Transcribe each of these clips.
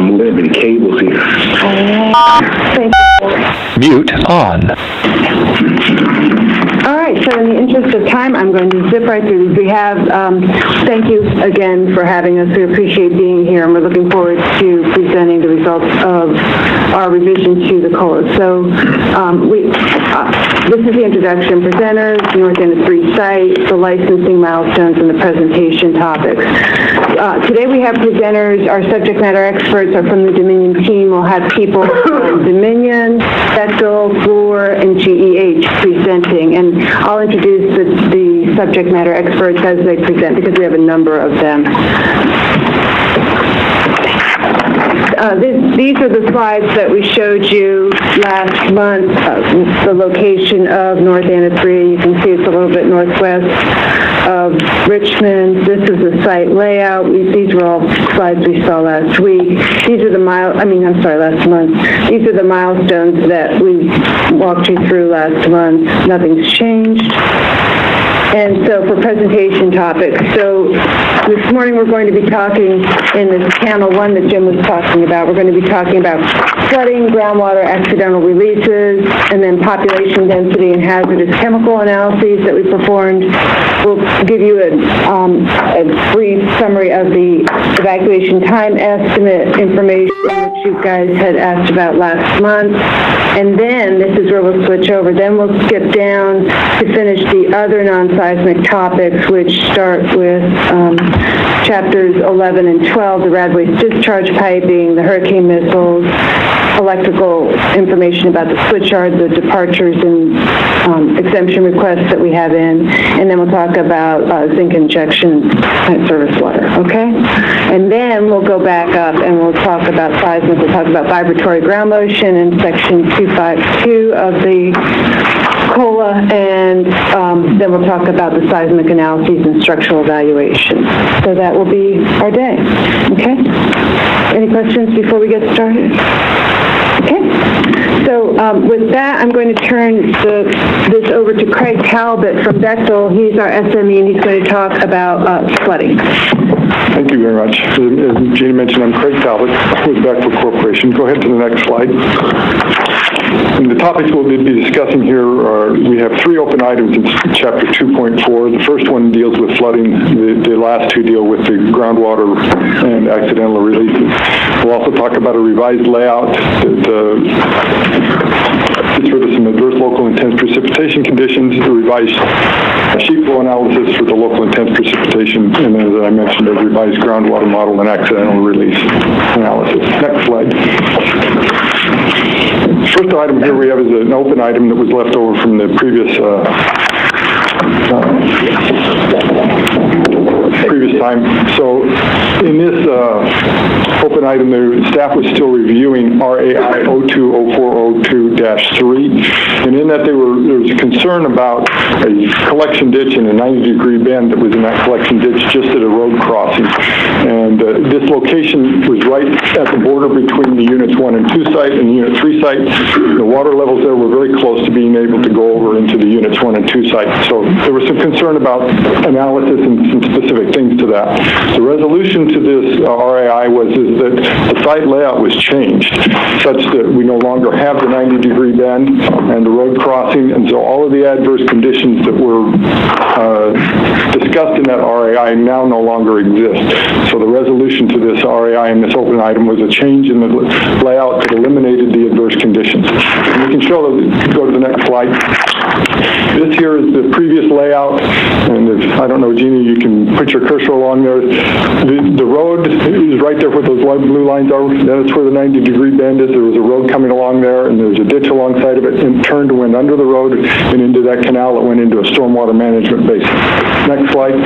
moving many cables here. Thank you. Mute on. All right, so in the interest of time, I'm going to zip right through these. We have, thank you again for having us. We appreciate being here, and we're looking forward to presenting the results of our revision to the COLA. So this is the introduction, presenters, North End of 3 site, the licensing milestones, and the presentation topics. Today we have presenters. Our subject matter experts are from the Dominion team. We'll have people from Dominion, Bechtel, Fluor, and GEH presenting. And I'll introduce the subject matter experts as they present because we have a number of them. These are the slides that we showed you last month, the location of North Anna 3. You can see it's a little bit northwest of Richmond. This is the site layout. These were all slides we saw last week. These are the last month. These are the milestones that we walked you through last month. Nothing's changed. And so for presentation topics, so this morning we're going to be talking in this panel 1 that Jim was talking about. We're going to be talking about flooding, groundwater accidental releases, and then population density and hazardous chemical analyses that we performed. We'll give you a brief summary of the evacuation time estimate information which you guys had asked about last month. And then this is where we'll switch over. Then we'll skip down to finish the other non-seismic topics, which start with chapters 11 and 12, the rad waste discharge piping, the hurricane missiles, electrical information about the switch yard, the departures and exemption requests that we have in, and then we'll talk about zinc injection at service water, okay? And then we'll go back up and we'll talk about seismic. We'll talk about vibratory ground motion in section 252 of the COLA, and then we'll talk about the seismic analyses and structural evaluation. So that will be our day, okay? Any questions before we get started? Okay, so with that, I'm going to turn this over to Craig Talbot from Bechtel. He's our SME, and he's going to talk about flooding. Thank you very much. As Jeannie mentioned, I'm Craig Talbot with Bechtel Corporation. Go ahead to the next slide. And the topics we'll be discussing here are, we have 3 open items in Chapter 2.4. The first one deals with flooding. The last 2 deal with the groundwater and accidental releases. We'll also talk about a revised layout that gets rid of some adverse local intense precipitation conditions, a revised sheet flow analysis for the local intense precipitation, and then, as I mentioned, a revised groundwater model and accidental release analysis. Next slide. First item here we have is an open item that was left over from the previous time. So in this open item, the staff was still reviewing RAI 020402-3, and in that there was a concern about a collection ditch in a 90-degree bend that was in that collection ditch just at a road crossing. And this location was right at the border between the Units 1 and 2 site and the Unit 3 site. The water levels there were very close to being able to go over into the Units 1 and 2 sites. So there was some concern about analysis and some specific things to that. The resolution to this RAI was that the site layout was changed such that we no longer have the 90-degree bend and the road crossing, and so all of the adverse conditions that were discussed in that RAI now no longer exist. So the resolution to this RAI in this open item was a change in the layout that eliminated the adverse conditions. And we can show that, go to the next slide. This here is the previous layout, and if, I don't know, Jeannie, you can put your cursor along there. The road is right there where those light blue lines are. That's where the 90-degree bend is. There was a road coming along there, and there was a ditch alongside of it, and turned and went under the road and into that canal that went into a stormwater management basin. Next slide.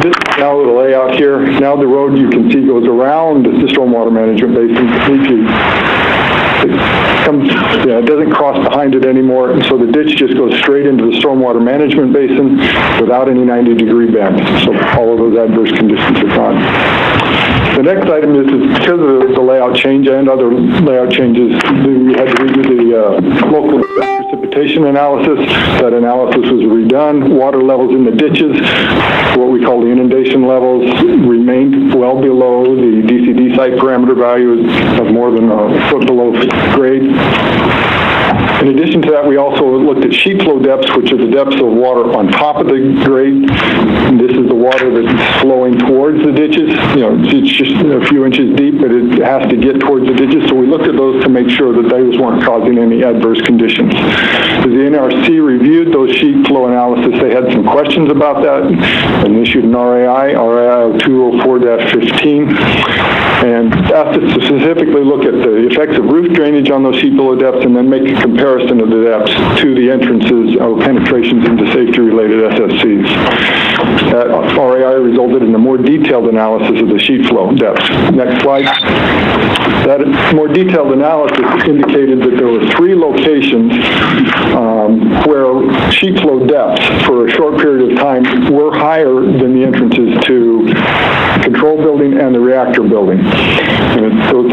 This is now the layout here. Now the road, you can see, goes around the stormwater management basin. It doesn't cross behind it anymore, and so the ditch just goes straight into the stormwater management basin without any 90-degree bend. So all of those adverse conditions are gone. The next item is because of the layout change and other layout changes, we had to redo the local precipitation analysis. That analysis was redone. Water levels in the ditches, what we call the inundation levels, we remained well below the DCD site parameter value of more than a foot below grade. In addition to that, we also looked at sheet flow depths, which are the depths of water on top of the grade. And this is the water that's flowing towards the ditches. It's just a few inches deep, but it has to get towards the ditches. So we looked at those to make sure that those weren't causing any adverse conditions. As the NRC reviewed those sheet flow analysis, they had some questions about that and issued an RAI 204-15, and asked us to specifically look at the effects of roof drainage on those sheet flow depths and then make a comparison of the depths to the entrances or penetrations into safety-related SSCs. That RAI resulted in a more detailed analysis of the sheet flow depths. Next slide. That more detailed analysis indicated that there were 3 locations where sheet flow depths for a short period of time were higher than the entrances to the control building and the reactor building. And those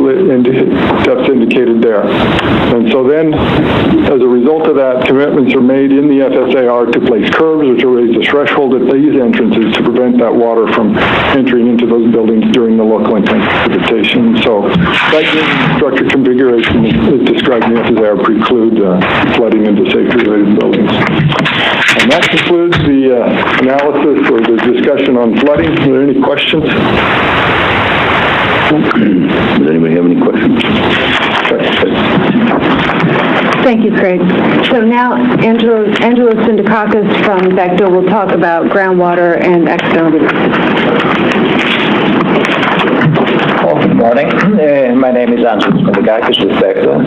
depths indicated there. And so then, as a result of that, commitments are made in the FSAR to place curbs or to raise the threshold at these entrances to prevent that water from entering into those buildings during the local intent precipitation. So that structure configuration is described in the FSAR preclude flooding into safety-related buildings. And that concludes the analysis or the discussion on flooding. Are there any questions? Does anybody have any questions? Thank you, Craig. So now, Angelo Sindakakis from Bechtel will talk about groundwater and external. Good morning. My name is Angelo Sindakakis with Bechtel,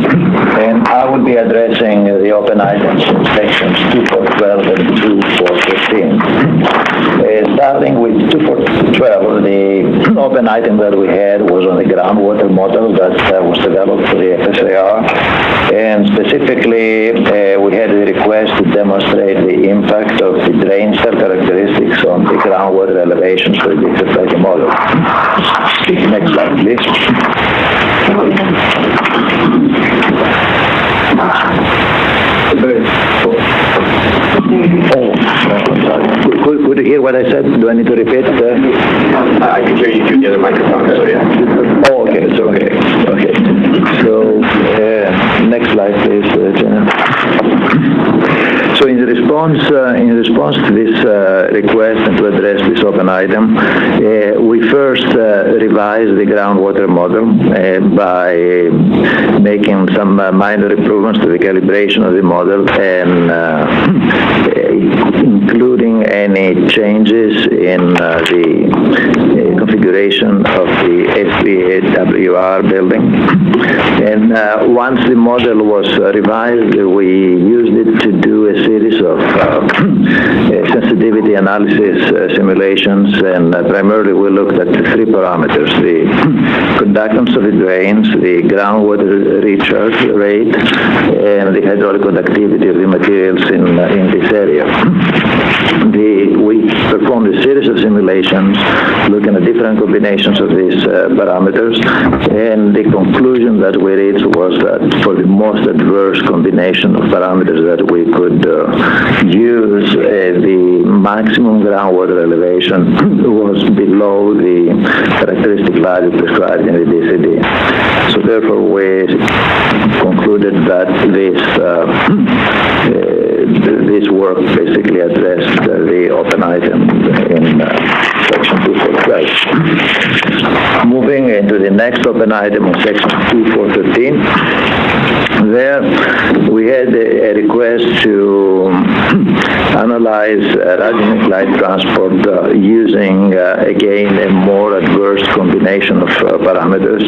and I will be addressing the open items in sections 2.12 and 2.15. Starting with 2.12, the open item that we had was on the groundwater model that was developed for the FSAR, and specifically we had a request to demonstrate the impact of the drain cell characteristics on the groundwater elevations predicted by the model. Next slide, please. Could you hear what I said? Do I need to repeat? I can hear you through the other microphone, so yeah. Oh, okay, so okay. So, next slide, please, Jenna. So in response to this request and to address this open item, we first revised the groundwater model by making some minor improvements to the calibration of the model and including any changes in the configuration of the SBAWR building. And once the model was revised, we used it to do a series of sensitivity analysis simulations, and primarily we looked at 3 parameters: the conductance of the drains, the groundwater recharge rate, and the hydraulic conductivity of the materials in this area. We performed a series of simulations looking at different combinations of these parameters, and the conclusion that we reached was that for the most adverse combination of parameters that we could use, the maximum groundwater elevation was below the characteristic value prescribed in the DCD. So therefore we concluded that this work basically addressed the open item in section 2.12. Moving into the next open item on section 2.13, there we had a request to analyze radionic light transport using again a more adverse combination of parameters,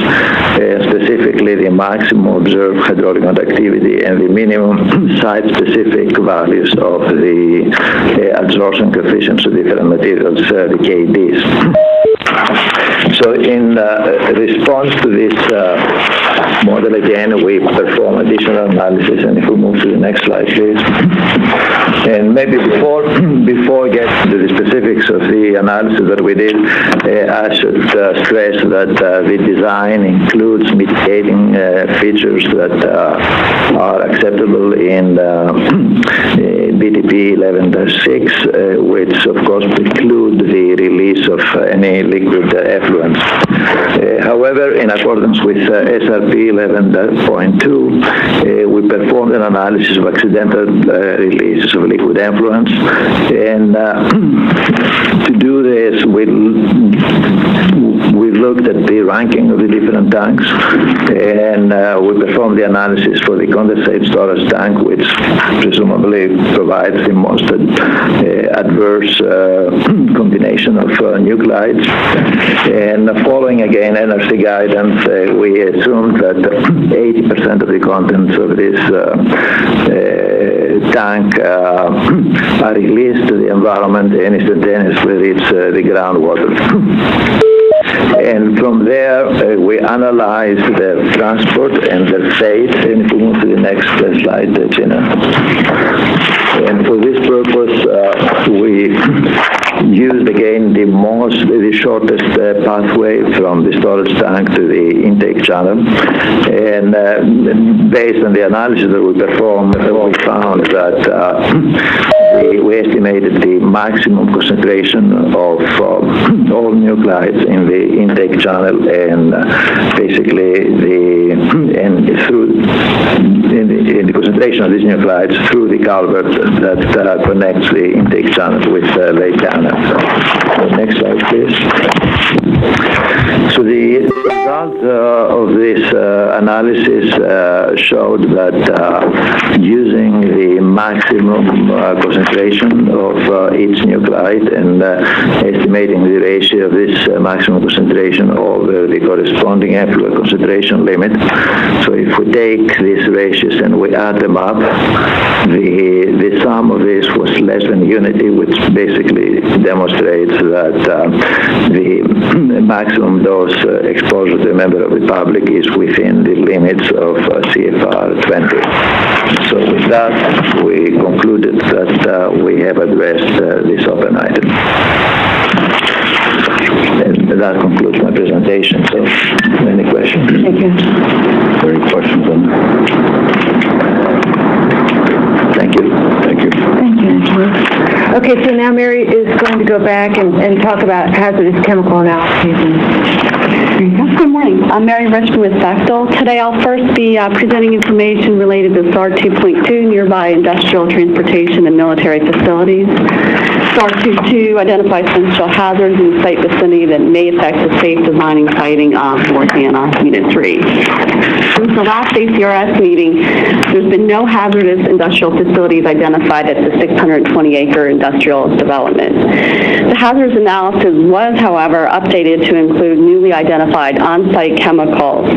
specifically the maximum observed hydraulic conductivity and the minimum site-specific values of the adsorption coefficients of different materials, the KDs. So in response to this model, again, we perform additional analysis, and if we move to the next slide, please. And maybe before I get to the specifics of the analysis that we did, I should stress that the design includes mitigating features that are acceptable in BTP 11-6, which of course preclude the release of any liquid effluent. However, in accordance with SRP 11.2, we performed an analysis of accidental releases of liquid effluents, and to do this, we looked at the ranking of the different tanks, and we performed the analysis for the condensate storage tank, which presumably provides the most adverse combination of nuclides. And following again NRC guidance, we assumed that 80% of the contents of this tank are released to the environment and instantaneously reach the groundwater. And from there, we analyzed the transport and the fate. And if we move to the next slide, Gina. And for this purpose, we used again the shortest pathway from the storage tank to the intake channel. And based on the analysis that we performed, we found that we estimated the maximum concentration of all nuclides in the intake channel, and basically in the concentration of these nuclides through the culvert that connects the intake channel with Lake Anna. Next slide, please. So the result of this analysis showed that using the maximum concentration of each nuclide and estimating the ratio of this maximum concentration over the corresponding effluent concentration limit. So if we take these ratios and we add them up, the sum of this was less than unity, which basically demonstrates that the maximum dose exposure to a member of the public is within the limits of CFR 20. So with that, we concluded that we have addressed this open item. And that concludes my presentation. So, any questions? Thank you. Any questions on that? Thank you. Thank you. Thank you, Angela. Okay, so now Mary is going to go back and talk about hazardous chemical analyses. Good morning. I'm Mary Richmond with Bechtel. Today I'll first be presenting information related to SAR 2.2, nearby industrial, transportation, and military facilities. SAR 2.2 identifies potential hazards in the site vicinity that may affect the safe design and siting of North Anna Unit 3. Since the last ACRS meeting, there's been no hazardous industrial facilities identified at the 620-acre industrial development. The hazards analysis was, however, updated to include newly identified on-site chemicals.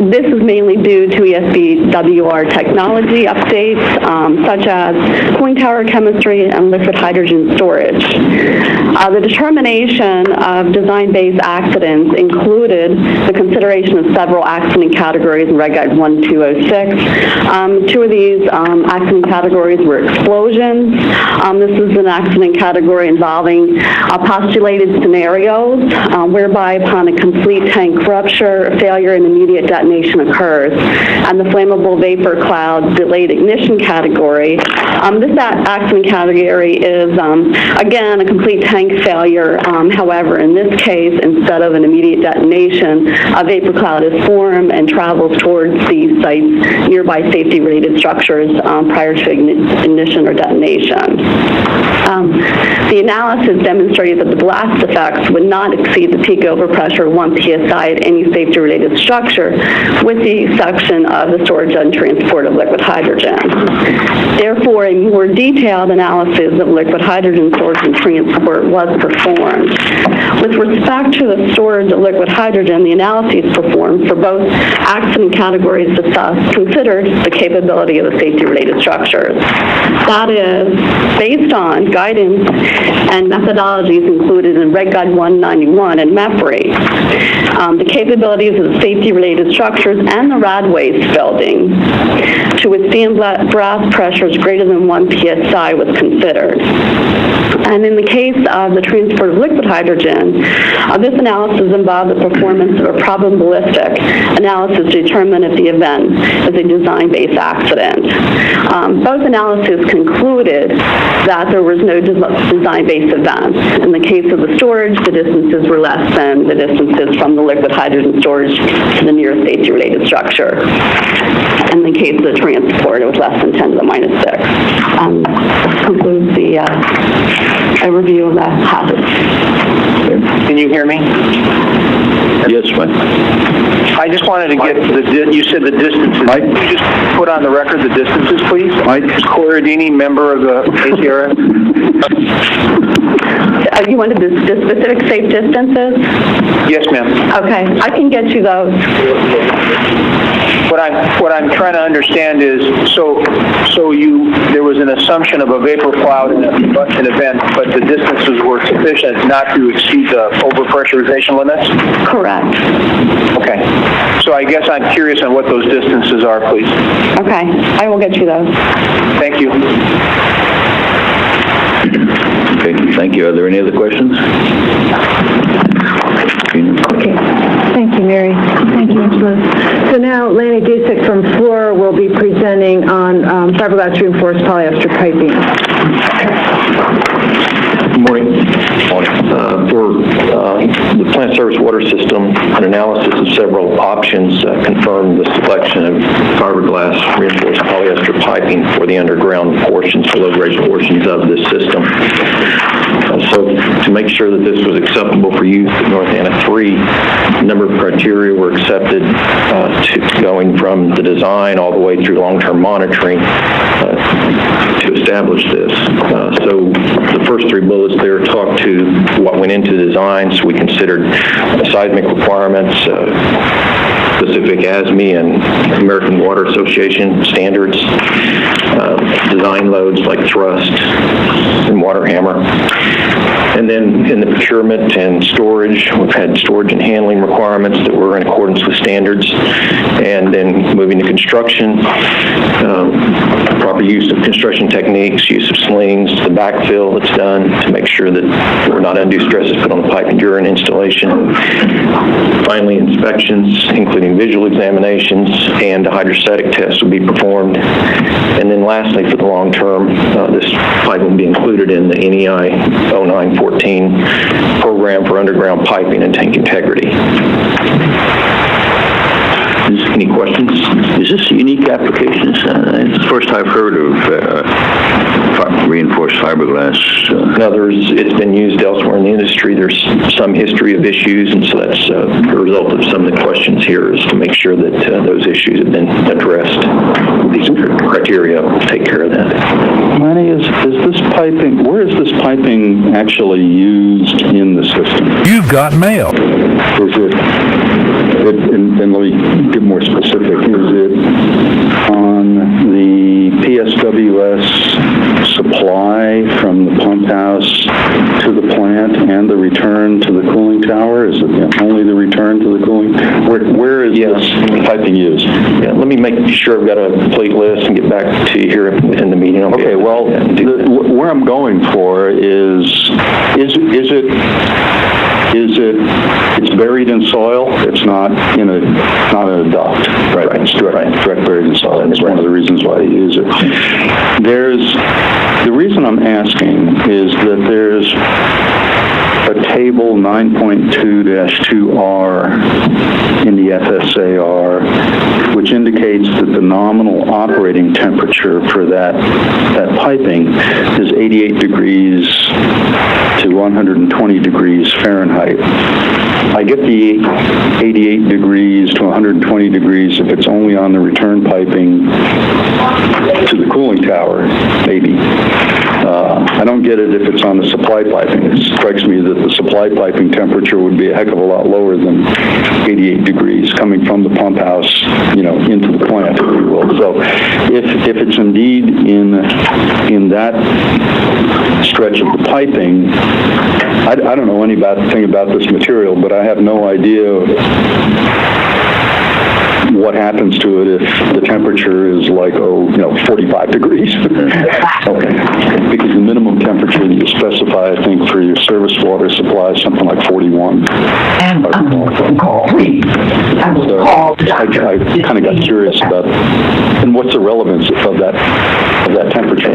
This is mainly due to ESBWR technology updates, such as cooling tower chemistry and liquid hydrogen storage. The determination of design-based accidents included the consideration of several accident categories in Reg Guide 1206. Two of these accident categories were explosions. This is an accident category involving postulated scenarios whereby upon a complete tank rupture, failure, and immediate detonation occurs. And the flammable vapor cloud delayed ignition category. This accident category is, again, a complete tank failure. However, in this case, instead of an immediate detonation, a vapor cloud is formed and travels towards the site's nearby safety-related structures prior to ignition or detonation. The analysis demonstrated that the blast effects would not exceed the peak overpressure of 1 psi at any safety-related structure, with the exception of the storage and transport of liquid hydrogen. Therefore, a more detailed analysis of liquid hydrogen storage and transport was performed. With respect to the storage of liquid hydrogen, the analyses performed for both accident categories discussed considered the capability of the safety-related structures. That is, based on guidance and methodologies included in Reg Guide 191 and MEPRI, the capabilities of the safety-related structures and the rad waste building to withstand blast pressures greater than 1 psi was considered. And in the case of the transport of liquid hydrogen, This analysis involved the performance of a probabilistic analysis to determine if the event is a design-based accident. Both analyses concluded that there was no design-based event. In the case of the storage, the distances were less than the distances from the liquid hydrogen storage to the nearest safety-related structure. In the case of the transport, it was less than 10 to the minus 6. This concludes the overview of the hazard. Can you hear me? Yes, Mike. I just wanted to get you said the distances. Mike? Can you just put on the record the distances, please? Mike? Corradini, member of the ACRS. You wanted the specific safe distances? Yes, ma'am. Okay, I can get you those. What I'm trying to understand is, there was an assumption of a vapor cloud in an event, but the distances were sufficient not to exceed the overpressurization limits? Correct. Okay. So I guess I'm curious on what those distances are, please. Okay, I will get you those. Thank you. Okay, thank you. Are there any other questions? Okay, thank you, Mary. Thank you, Angela. So now Lanny Dusek from Fluor will be presenting on fiberglass reinforced polyester piping. Good morning. For the plant service water system, an analysis of several options confirmed the selection of fiberglass reinforced polyester piping for the underground portions, below-grade portions of this system. So to make sure that this was acceptable for use at North Anna 3, a number of criteria were accepted going from the design all the way through long-term monitoring to establish this. So the first three bullets there talk to what went into the design. So we considered seismic requirements, specific ASME and American Water Association standards, design loads like thrust and water hammer. And then in the procurement and storage, we've had storage and handling requirements that were in accordance with standards. And then moving to construction, proper use of construction techniques, use of slings, the backfill that's done to make sure that there were not undue stresses put on the pipe during installation. Finally, inspections, including visual examinations and a hydrostatic test will be performed. And then lastly, for the long term, this pipe will be included in the NEI 0914 program for underground piping and tank integrity. Any questions? Is this a unique application? It's the first I've heard of reinforced fiberglass. Now, it's been used elsewhere in the industry. There's some history of issues, and so that's the result of some of the questions here is to make sure that those issues have been addressed. These criteria will take care of that. Lanny, is this piping, where is this piping actually used in the system? You've got mail. Is it, and let me get more specific, is it on the PSWS supply from the pump house to the plant and the return to the cooling tower? Is it only the return to the cooling? Where is this piping used? Yeah, let me make sure I've got a complete list and get back to you here within the meeting. Okay, well, where I'm going for is it's buried in soil. It's not in a duct, right? It's direct buried in soil. That's one of the reasons why I use it. The reason I'm asking is that there's a table 9.2-2R in the FSAR, which indicates that the nominal operating temperature for that piping is 88 degrees to 120 degrees Fahrenheit. I get the 88 degrees to 120 degrees if it's only on the return piping to the cooling tower, maybe. I don't get it if it's on the supply piping. It strikes me that the supply piping temperature would be a heck of a lot lower than 88 degrees coming from the pump house, into the plant, if you will. So if it's indeed in that stretch of the piping, I don't know anything about this material, but I have no idea what happens to it if the temperature is like, 45 degrees? Okay. Because the minimum temperature that you specify, I think, for your surface water supply is something like 41. And So I kind of got curious about, and what's the relevance of that temperature?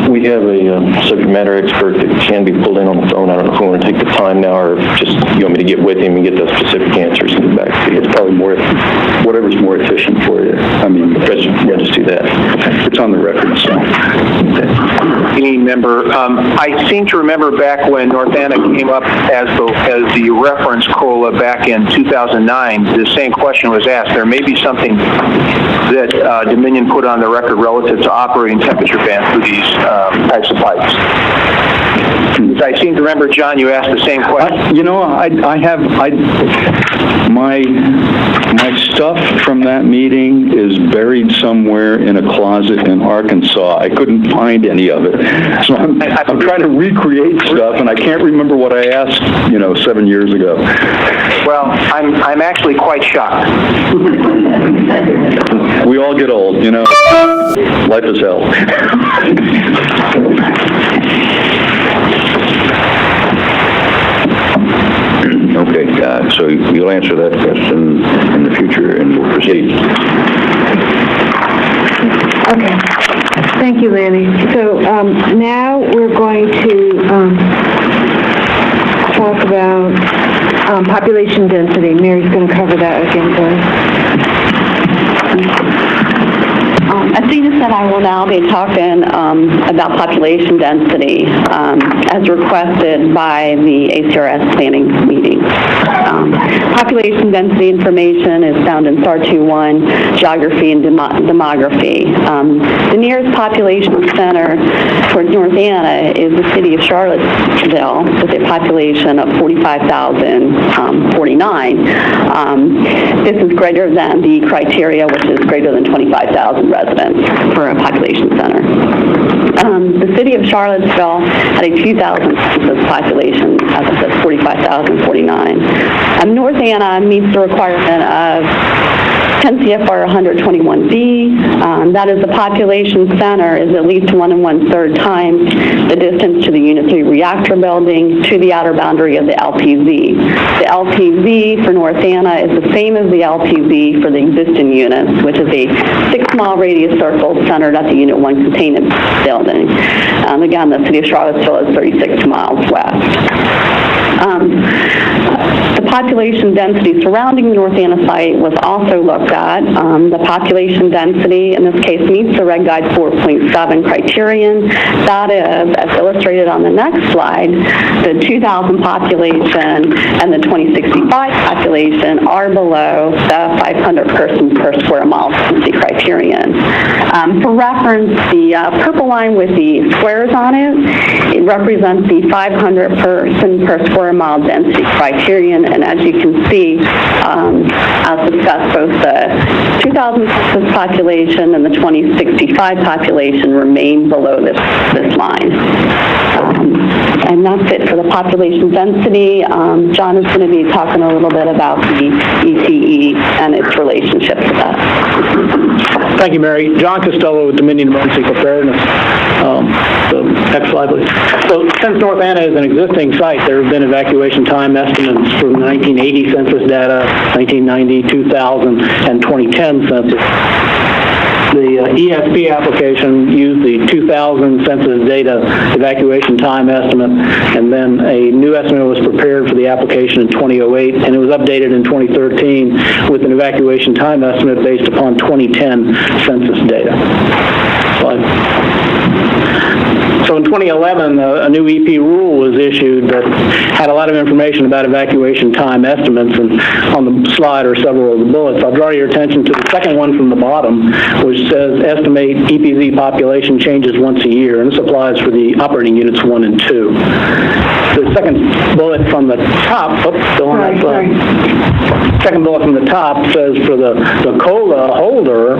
We have a subject matter expert that can be pulled in on the phone. I don't know if we want to take the time now or if just you want me to get with him and get those specific answers and get back to you. It's probably whatever's more efficient for you. I mean, Yeah, just do that. it's on the record, so. Any member, I seem to remember back when North Anna came up as the reference COLA back in 2009, the same question was asked. There may be something that Dominion put on the record relative to operating temperature bands for these types of pipes. I seem to remember, John, you asked the same question. My stuff from that meeting is buried somewhere in a closet in Arkansas. I couldn't find any of it. So I'm trying to recreate stuff, and I can't remember what I asked, 7 years ago. Well, I'm actually quite shocked. We all get old, Life is hell. Okay, so you'll answer that question in the future, and we'll proceed. Okay. Thank you, Lanny. So now we're going to talk about population density. Mary's going to cover that again for us. As Gina said, I will now be talking about population density as requested by the ACRS planning meeting. Population density information is found in SAR 2.1, Geography and Demography. The nearest population center towards North Anna is the city of Charlottesville with a population of 45,049. This is greater than the criteria, which is greater than 25,000 residents for a population center. The city of Charlottesville had a 2000 census population, as I said, 45,049. North Anna meets the requirement of 10 CFR 121B. That is, the population center is at least 1 1/3 times the distance to the Unit 3 reactor building to the outer boundary of the LPZ. The LPZ for North Anna is the same as the LPZ for the existing units, which is a 6-mile radius circle centered at the Unit 1 containment building. Again, the city of Charlottesville is 36 miles west. The population density surrounding the North Anna site was also looked at. The population density, in this case, meets the Red Guide 4.7 criterion. That is, as illustrated on the next slide, the 2000 population and the 2065 population are below the 500 persons per square mile density criterion. For reference, the purple line with the squares on it represents the 500 person per square mile density criterion, and as you can see, as discussed, both the 2000 census population and the 2065 population remain below this line. And that's it for the population density. John is going to be talking a little bit about the ECE and its relationship to that. Thank you, Mary. John Costello with Dominion Emergency Preparedness. Next slide, please. So since North Anna is an existing site, there have been evacuation time estimates from 1980 census data, 1990, 2000, and 2010 census. The ESP application used the 2000 census data evacuation time estimate, and then a new estimate was prepared for the application in 2008, and it was updated in 2013 with an evacuation time estimate based upon 2010 census data. Slide. So in 2011, a new EP rule was issued that had a lot of information about evacuation time estimates, and on the slide are several of the bullets. I'll draw your attention to the second one from the bottom, which says estimate EPZ population changes once a year, and this applies for the operating units 1 and 2. The second bullet from the top, second bullet from the top says for the COLA holder,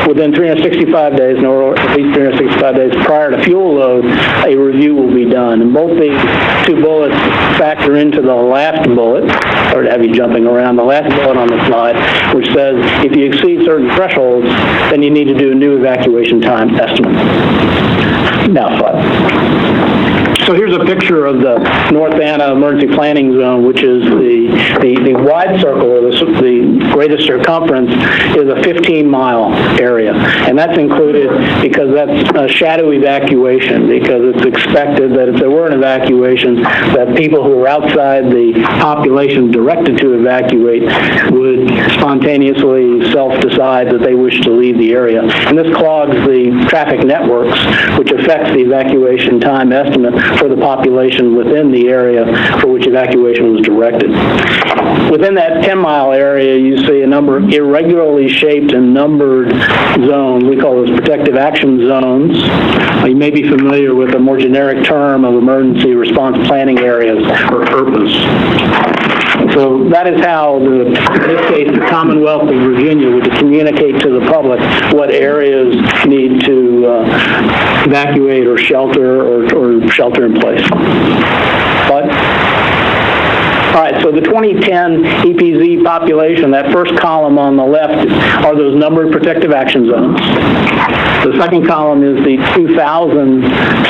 within 365 days, or at least 365 days prior to fuel load, a review will be done. And both these two bullets factor into the last bullet, or to have you jumping around, the last bullet on the slide, which says if you exceed certain thresholds, then you need to do a new evacuation time estimate. Now, so here's a picture of the North Anna Emergency Planning Zone, which is the wide circle, or the greatest circumference, is a 15-mile area. And that's included because that's a shadow evacuation, because it's expected that if there were an evacuation, that people who are outside the population directed to evacuate would spontaneously self-decide that they wish to leave the area. And this clogs the traffic networks, which affects the evacuation time estimate for the population within the area for which evacuation was directed. Within that 10-mile area, you see a number of irregularly shaped and numbered zones. We call those protective action zones. You may be familiar with a more generic term of emergency response planning areas, or ERPAs. So that is how, in this case, the Commonwealth of Virginia would communicate to the public what areas need to evacuate or shelter or shelter in place. All right, so the 2010 EPZ population, that first column on the left are those numbered protective action zones. The second column is the 2000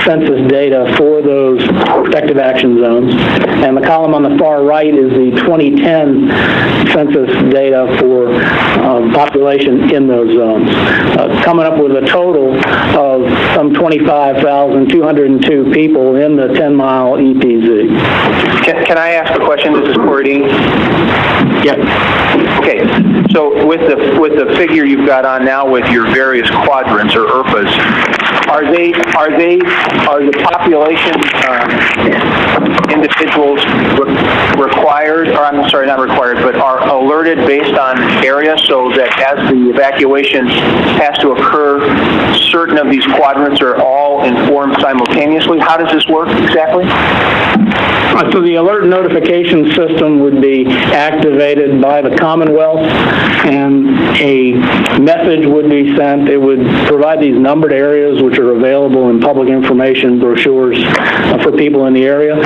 census data for those protective action zones. And the column on the far right is the 2010 census data for population in those zones, coming up with a total of some 25,202 people in the 10-mile EPZ. Can I ask a question? This is Cordy. Yep. Okay. So with the figure you've got on now with your various quadrants or ERPAs, are the population individuals required, or I'm sorry, not required, but are alerted based on area, so that as the evacuation has to occur, certain of these quadrants are all informed simultaneously? How does this work exactly? So the alert notification system would be activated by the Commonwealth, and a message would be sent. It would provide these numbered areas, which are available in public information brochures for people in the area.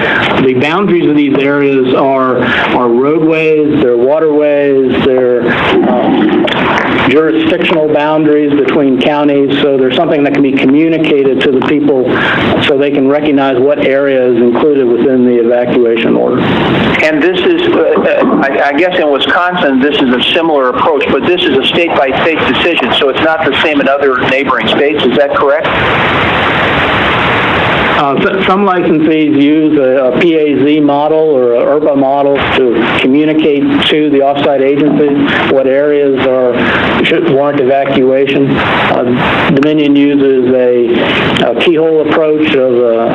The boundaries of these areas are roadways, they're waterways, they're jurisdictional boundaries between counties, so there's something that can be communicated to the people so they can recognize what area is included within the evacuation order. And this is, I guess in Wisconsin, this is a similar approach, but this is a state-by-state decision, so it's not the same in other neighboring states. Is that correct? Some licensees use a PAZ model or a ERPA model to communicate to the offsite agencies what areas should warrant evacuation. Dominion uses a keyhole approach of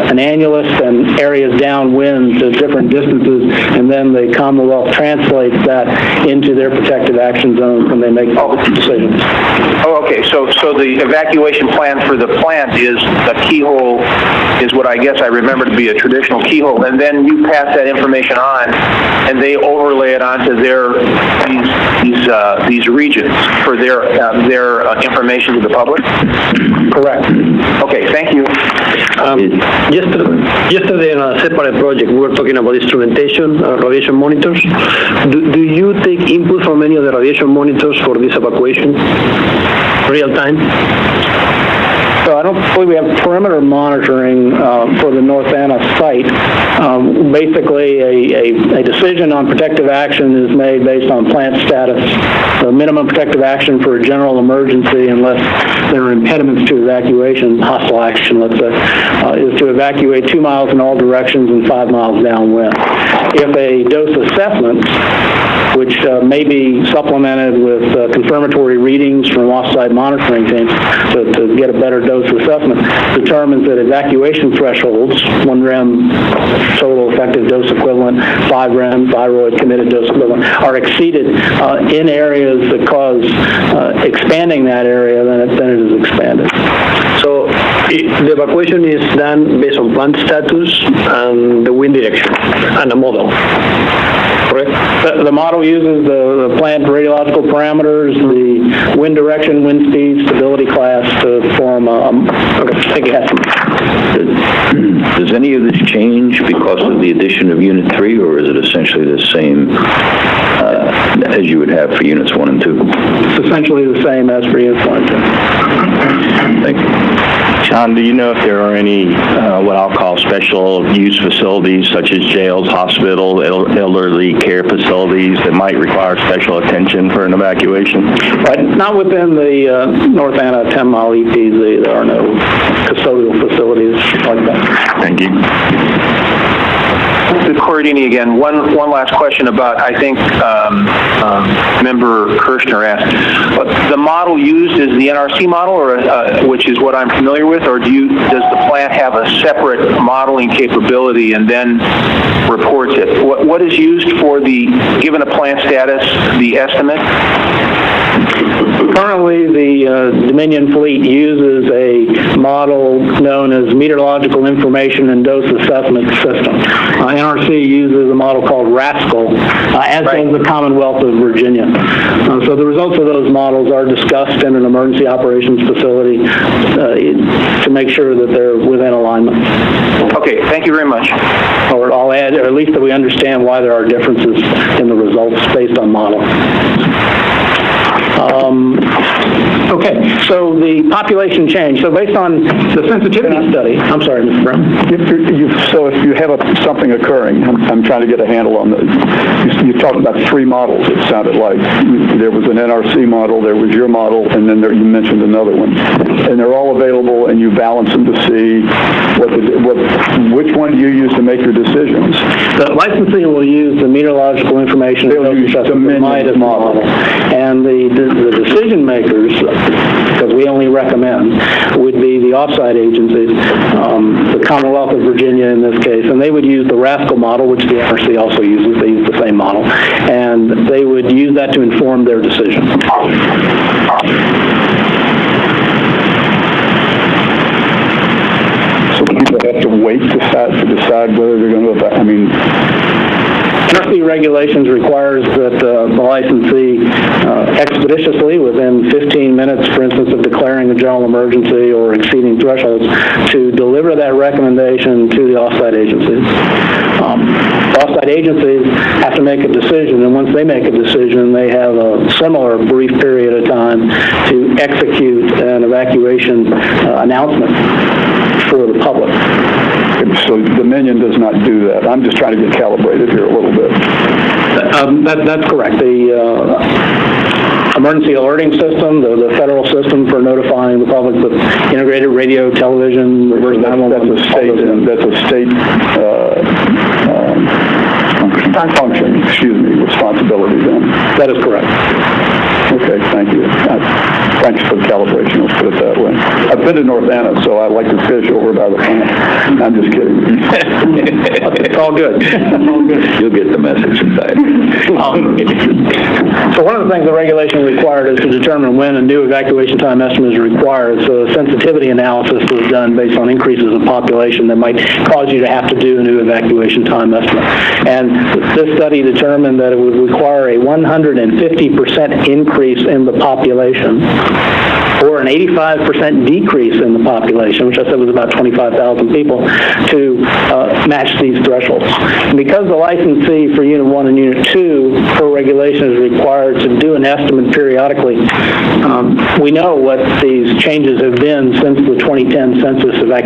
an annulus and areas downwind to different distances, and then the Commonwealth translates that into their protective action zones when they make decisions. Oh, okay. So the evacuation plan for the plant is a keyhole, is what I guess I remember to be a traditional keyhole, and then you pass that information on, and they overlay it onto these regions for their information to the public? Correct. Okay, thank you. Yesterday in a separate project, we were talking about instrumentation, radiation monitors. Do you take input from any of the radiation monitors for this evacuation, real time? So I don't believe we have perimeter monitoring for the North Anna site. Basically, a decision on protective action is made based on plant status. The minimum protective action for a general emergency, unless there are impediments to evacuation, hostile action, let's say, is to evacuate 2 miles in all directions and 5 miles downwind. If a dose assessment, which may be supplemented with confirmatory readings from off-site monitoring teams to get a better dose assessment, determines that evacuation thresholds, 1 rem total effective dose equivalent, 5 rem thyroid committed dose equivalent, are exceeded in areas that cause expanding that area, then it is expanded. So the evacuation is done based on plant status and the wind direction and a model, correct? The model uses the plant radiological parameters, the wind direction, wind speed, stability class to form okay, thank you. Does any of this change because of the addition of Unit 3, or is it essentially the same as you would have for Units 1 and 2? It's essentially the same as for Units 1 and 2. Thank you. John, do you know if there are any what I'll call special use facilities such as jails, hospitals, elderly care facilities that might require special attention for an evacuation? Right. Not within the North Anna 10-mile EPZ. There are no custodial facilities like that. Thank you. This is Corradini again. One last question about, I think, Member Kirshner asked, the model used is the NRC model, or which is what I'm familiar with, or does the plant have a separate modeling capability and then reports it? What is used for given a plant status, the estimate? Currently, the Dominion fleet uses a model known as Meteorological Information and Dose Assessment System. NRC uses a model called RASCL, as does the Commonwealth of Virginia. So the results of those models are discussed in an emergency operations facility to make sure that they're within alignment. Okay, thank you very much. Or I'll add, or at least that we understand why there are differences in the results based on model. Okay, so the population change. So based on the sensitivity study, I'm sorry, Mr. Brown. So if you have something occurring, I'm trying to get a handle on you talked about 3 models, it sounded like. There was an NRC model, there was your model, and then you mentioned another one. And they're all available, and you balance them to see which one do you use to make your decisions? The licensee will use the meteorological information model. And the decision makers, because we only recommend, would be the offsite agencies, the Commonwealth of Virginia in this case, and they would use the RASCL model, which the NRC also uses. They use the same model, and they would use that to inform their decision. So people have to wait to decide whether they're going to, NRC regulations requires that the licensee expeditiously, within 15 minutes, for instance, of declaring a general emergency or exceeding thresholds, to deliver that recommendation to the offsite agencies. The offsite agencies have to make a decision, and once they make a decision, they have a similar brief period of time to execute an evacuation announcement for the public. So Dominion does not do that. I'm just trying to get calibrated here a little bit. That's correct. The emergency alerting system, the federal system for notifying the public with integrated radio, television, reverse 911. That's a state function, responsibility then. That is correct. Okay, thank you. Thanks for the calibration, let's put it that way. I've been to North Anna, so I like to fish over by the plant. I'm just kidding. It's all good. You'll get the message inside. So one of the things the regulation required is to determine when a new evacuation time estimate is required. So a sensitivity analysis was done based on increases in population that might cause you to have to do a new evacuation time estimate. And this study determined that it would require a 150% increase in the population or an 85% decrease in the population, which I said was about 25,000 people, to match these thresholds. And because the licensee for Unit 1 and Unit 2 per regulation is required to do an estimate periodically, we know what these changes have been since the 2010 census evacuation.